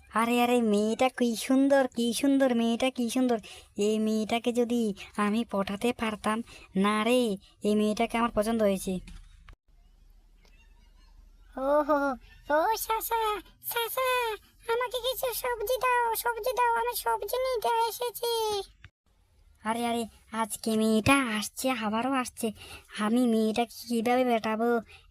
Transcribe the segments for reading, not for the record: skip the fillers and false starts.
আরে আরে, মেয়েটা কি সুন্দর, কি সুন্দর, মেয়েটা কি সুন্দর। এই মেয়েটাকে যদি আমি পটাতে পারতাম। না রে, এই মেয়েটাকে আমার পছন্দ হয়েছে। ও হো হো, ও চাচা, চাচা, আমাকে কিছু সবজি দাও, সবজি দাও, আমি সবজি নিতে এসেছি। আরে আরে, আজকে মেয়েটা আসছে, আবারও আসছে। আমি মেয়েটাকে কীভাবে পেটাবো?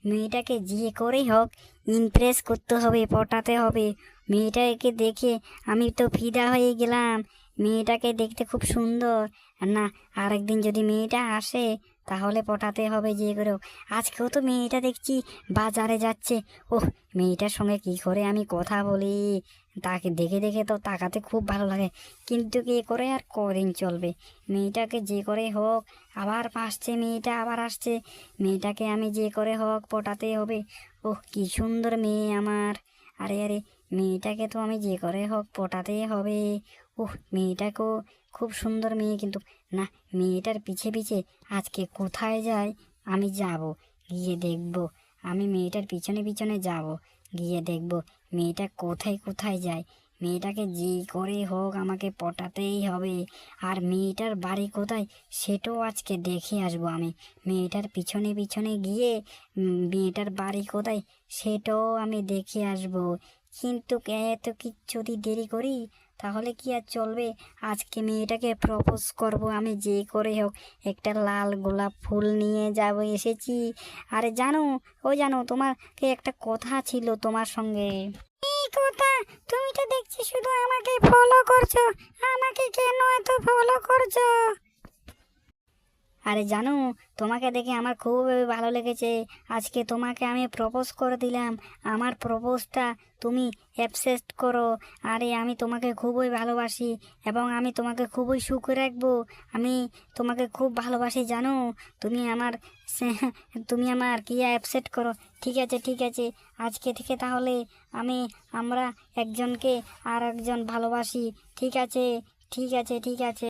মেয়েটাকে যে করেই হোক ইমপ্রেস করতে হবে, পটাতে হবে। মেয়েটাকে দেখে আমি তো ফিদা হয়ে গেলাম। মেয়েটাকে দেখতে খুব সুন্দর। না, আরেকদিন যদি মেয়েটা আসে তাহলে পটাতে হবে যে করে হোক। আজকেও তো মেয়েটা দেখছি বাজারে যাচ্ছে। ওহ, মেয়েটার সঙ্গে কি করে আমি কথা বলি? তাকে দেখে দেখে তো তাকাতে খুব ভালো লাগে, কিন্তু কি করে আর কদিন চলবে? মেয়েটাকে যে করে হোক, আবার আসছে মেয়েটা, আবার আসছে। মেয়েটাকে আমি যে করে হোক পটাতে হবে। ওহ, কি সুন্দর মেয়ে আমার। আরে আরে, মেয়েটাকে তো আমি যে করে হোক পটাতে হবে। ওহ, মেয়েটাকেও খুব সুন্দর মেয়ে, কিন্তু না, মেয়েটার পিছে পিছে আজকে কোথায় যায়? আমি যাব, গিয়ে দেখব। আমি মেয়েটার পিছনে পিছনে যাব, গিয়ে দেখব মেয়েটা কোথায় কোথায় যায়। মেয়েটাকে যে করে হোক আমাকে পটাতেই হবে। আর মেয়েটার বাড়ি কোথায় সেটাও আজকে দেখে আসবো আমি। মেয়েটার পিছনে পিছনে গিয়ে মেয়েটার বাড়ি কোথায় সেটাও আমি দেখে আসবো। কিন্তু এত যদি দেরি করি তাহলে কি আর চলবে? আজকে মেয়েটাকে প্রপোজ করব আমি যে করে হোক। একটা লাল গোলাপ ফুল নিয়ে যাব এসেছি। আরে জানো, ও জানো, তোমাকে একটা কথা ছিল তোমার সঙ্গে। এই কথা, তুমি তো দেখছি শুধু আমাকে ফলো করছো। আমাকে কেন এত ফলো করছো? আরে জানো, তোমাকে দেখে আমার খুব ভালো লেগেছে। আজকে তোমাকে আমি প্রপোজ করে দিলাম। আমার প্রপোজটা তুমি অ্যাকসেপ্ট করো। আরে আমি তোমাকে খুবই ভালোবাসি এবং আমি তোমাকে খুবই সুখে রাখবো। আমি তোমাকে খুব ভালোবাসি জানো। তুমি আমার তুমি আমার কি অ্যাকসেপ্ট করো? ঠিক আছে, ঠিক আছে। আজকে থেকে তাহলে আমরা একজনকে আর একজন ভালোবাসি। ঠিক আছে, ঠিক আছে, ঠিক আছে।